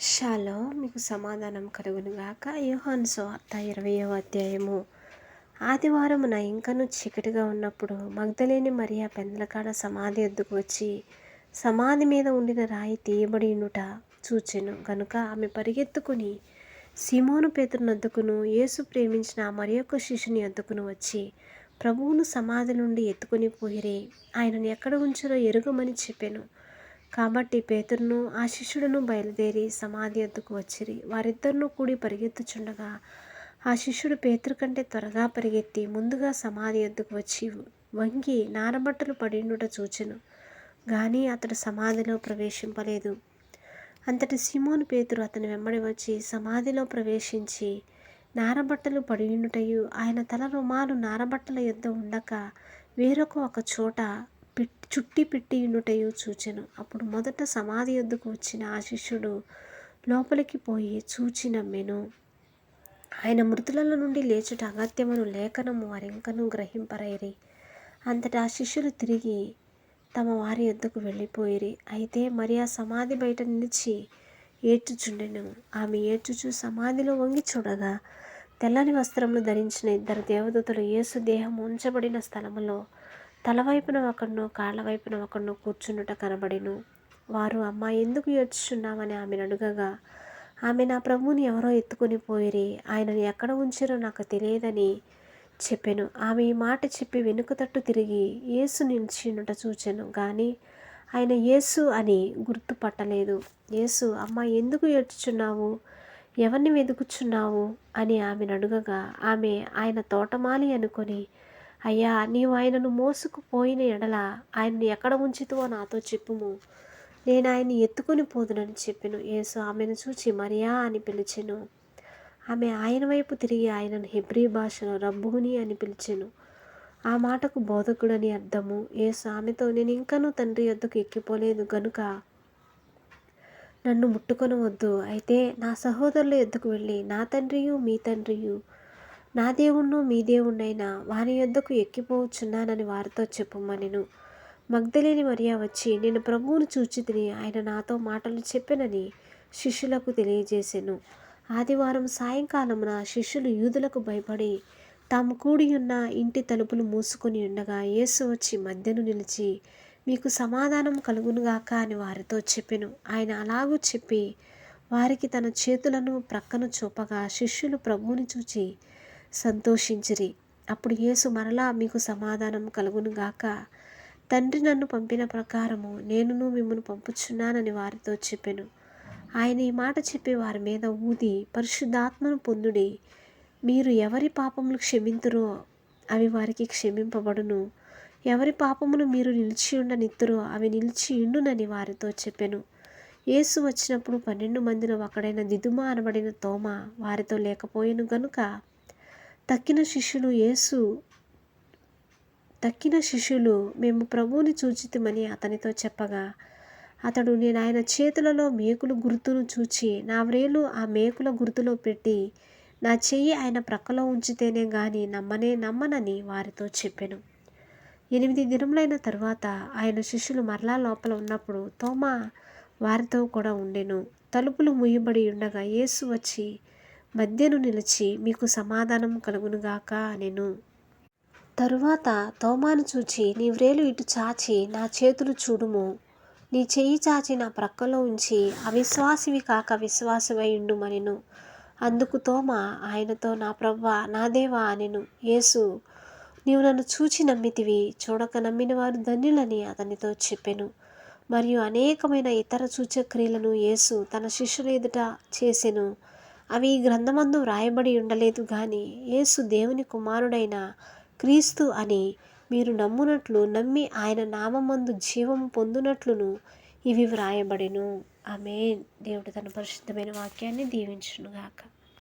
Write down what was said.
Shalom మీకు సమాధానం కలుగునుగాక. యోహాను సువార్త 20వ అధ్యాయము. ఆదివారమున ఇంకను చీకటిగా ఉన్నప్పుడు మగ్దలేని మరియ పెందలకాడ సమాధి వద్దకు వచ్చి సమాధి మీద ఉండిన రాయి తీయబడి ఉండుట చూచెను గనుక ఆమె పరిగెత్తుకుని సీమోను పేతురునొద్దకును యేసు ప్రేమించిన మరి యొక్క శిష్యుని వద్దకును వచ్చి ప్రభువును సమాధి నుండి ఎత్తుకొని పోయిరే, ఆయనను ఎక్కడ ఉంచారో ఎరుగమని చెప్పెను. కాబట్టి పేతురును ఆ శిష్యుడును బయలుదేరి సమాధి వద్దకు వచ్చిరి. వారిద్దరినూ కూడి పరిగెత్తుచుండగా ఆ శిష్యుడు పేతురు కంటే త్వరగా పరిగెత్తి ముందుగా సమాధి వద్దకు వచ్చి వంగి నారబట్టలు పడిండుట చూచెను, కానీ అతడు సమాధిలో ప్రవేశింపలేదు. అంతటి సీమోను పేతురు అతని వెంబడి వచ్చి సమాధిలో ప్రవేశించి నారబట్టలు పడియుండుటయు ఆయన తల రుమాలు నారబట్టల యొద్ద ఉండక వేరొక ఒక చోట చుట్టి పెట్టియుండుటయు చూచెను. అప్పుడు మొదట సమాధి యొద్దకు వచ్చిన ఆ శిష్యుడు లోపలికి పోయి చూచి నమ్మెను. ఆయన మృతులలో నుండి లేచుట అగత్యమను లేఖనము వారింకనూ గ్రహింపరైరి. అంతటా ఆ శిష్యులు తిరిగి తమ వారి యొద్దకు వెళ్ళిపోయిరి. అయితే మరియా సమాధి బయట నిలిచి ఏడ్చుచుండెను. ఆమె ఏడ్చుచు సమాధిలో వంగి చూడగా తెల్లని వస్త్రములు ధరించిన ఇద్దరు దేవదూతలు యేసు దేహం ఉంచబడిన స్థలములో తలవైపున ఒకడును కాళ్ళ వైపున ఒకడును కూర్చుండుట కనబడెను. వారు, అమ్మా, ఎందుకు ఏడ్చుచున్నామని ఆమెను అడుగగా ఆమె, నా ప్రభువుని ఎవరో ఎత్తుకొని పోయిరి, ఆయనను ఎక్కడ ఉంచారో నాకు తెలియదని చెప్పెను. ఆమె ఈ మాట చెప్పి వెనుక తట్టు తిరిగి యేసు నిలిచిండుట చూచెను, కానీ ఆయన యేసు అని గుర్తుపట్టలేదు. యేసు, అమ్మా, ఎందుకు ఏడ్చుచున్నావు, ఎవరిని వెతుకుచున్నావు అని ఆమెను అడుగగా ఆమె ఆయన తోటమాలి అనుకొని, అయ్యా, నీవు ఆయనను మోసుకుపోయిన ఎడల ఆయనను ఎక్కడ ఉంచితువో నాతో చెప్పుము, నేను ఆయన్ని ఎత్తుకొని పోదునని చెప్పెను. యేసు ఆమెను చూచి మరియా అని పిలిచెను. ఆమె ఆయన వైపు తిరిగి ఆయనను హెబ్రీ భాషలో రబ్బూని అని పిలిచెను. ఆ మాటకు బోధకుడని అర్థము. యేసు ఆమెతో, నేను ఇంకనూ తండ్రి యొద్దకు ఎక్కిపోలేదు గనుక నన్ను ముట్టుకొనవద్దు. అయితే నా సహోదరుల యొద్దకు వెళ్ళి నా తండ్రియు మీ తండ్రియు, నా దేవుణ్ణు మీ దేవుణ్ణైనా వారి యొద్దకు ఎక్కిపోవచ్చున్నానని వారితో చెప్పుమనెను. మగ్దలేని మరియ వచ్చి, నేను ప్రభువును చూచితిని, ఆయన నాతో మాటలు చెప్పెనని శిష్యులకు తెలియజేసెను. ఆదివారం సాయంకాలమున శిష్యులు యూదులకు భయపడి తాము కూడియున్న ఇంటి తలుపులు మూసుకొని ఉండగా యేసు వచ్చి మధ్యను నిలిచి, మీకు సమాధానం కలుగునుగాక అని వారితో చెప్పెను. ఆయన అలాగూ చెప్పి వారికి తన చేతులను ప్రక్కను చూపగా శిష్యులు ప్రభువుని చూచి సంతోషించిరి. అప్పుడు యేసు మరలా, మీకు సమాధానం కలుగునుగాక, తండ్రి నన్ను పంపిన ప్రకారము నేనును మిమ్మల్ని పంపుచున్నానని వారితో చెప్పెను. ఆయన ఈ మాట చెప్పి వారి మీద ఊది, పరిశుద్ధాత్మను పొందుడి. మీరు ఎవరి పాపములు క్షమింతురో అవి వారికి క్షమింపబడును, ఎవరి పాపములు మీరు నిలిచియుండనిత్తురో అవి నిలిచియుండునని వారితో చెప్పెను. యేసు వచ్చినప్పుడు 12 మందిలో ఒకడైన దిదుమ అనబడిన తోమా వారితో లేకపోయెను గనుక తక్కిన శిష్యులు మేము ప్రభువుని చూచితిమని అతనితో చెప్పగా అతడు, నేను ఆయన చేతులలో మేకుల గుర్తును చూచి నా వ్రేలు ఆ మేకుల గుర్తులో పెట్టి నా చెయ్యి ఆయన ప్రక్కలో ఉంచితేనే గాని నమ్మనని వారితో చెప్పెను. 8 దినములైన తరువాత ఆయన శిష్యులు మరలా లోపల ఉన్నప్పుడు తోమా వారితో కూడా ఉండెను. తలుపులు మూయబడి ఉండగా యేసు వచ్చి మధ్యను నిలిచి, మీకు సమాధానం కలుగునుగాక అనెను. తరువాత తోమాను చూచి, నీ వ్రేలు ఇటు చాచి నా చేతులు చూడుము, నీ చెయ్యి చాచి నా ప్రక్కలో ఉంచి అవిశ్వాసివి కాక విశ్వాసివై ఉండుమనెను. అందుకు తోమా ఆయనతో, నా ప్రభువా, నా దేవా అనెను. యేసు, నీవు నన్ను చూచి నమ్మితివి, చూడక నమ్మిన వారు ధన్యులని అతనితో చెప్పెను. మరియు అనేకమైన ఇతర సూచక్రియలను యేసు తన శిష్యుల ఎదుట చేసెను. అవి ఈ గ్రంథమందు వ్రాయబడి ఉండలేదు గాని యేసు దేవుని కుమారుడైన క్రీస్తు అని మీరు నమ్మునట్లు నమ్మి ఆయన నామమందు జీవము పొందునట్లును ఇవి వ్రాయబడెను. ఆమేన్. దేవుడు తన పరిశుద్ధమైన వాక్యాన్ని దీవించునుగాక.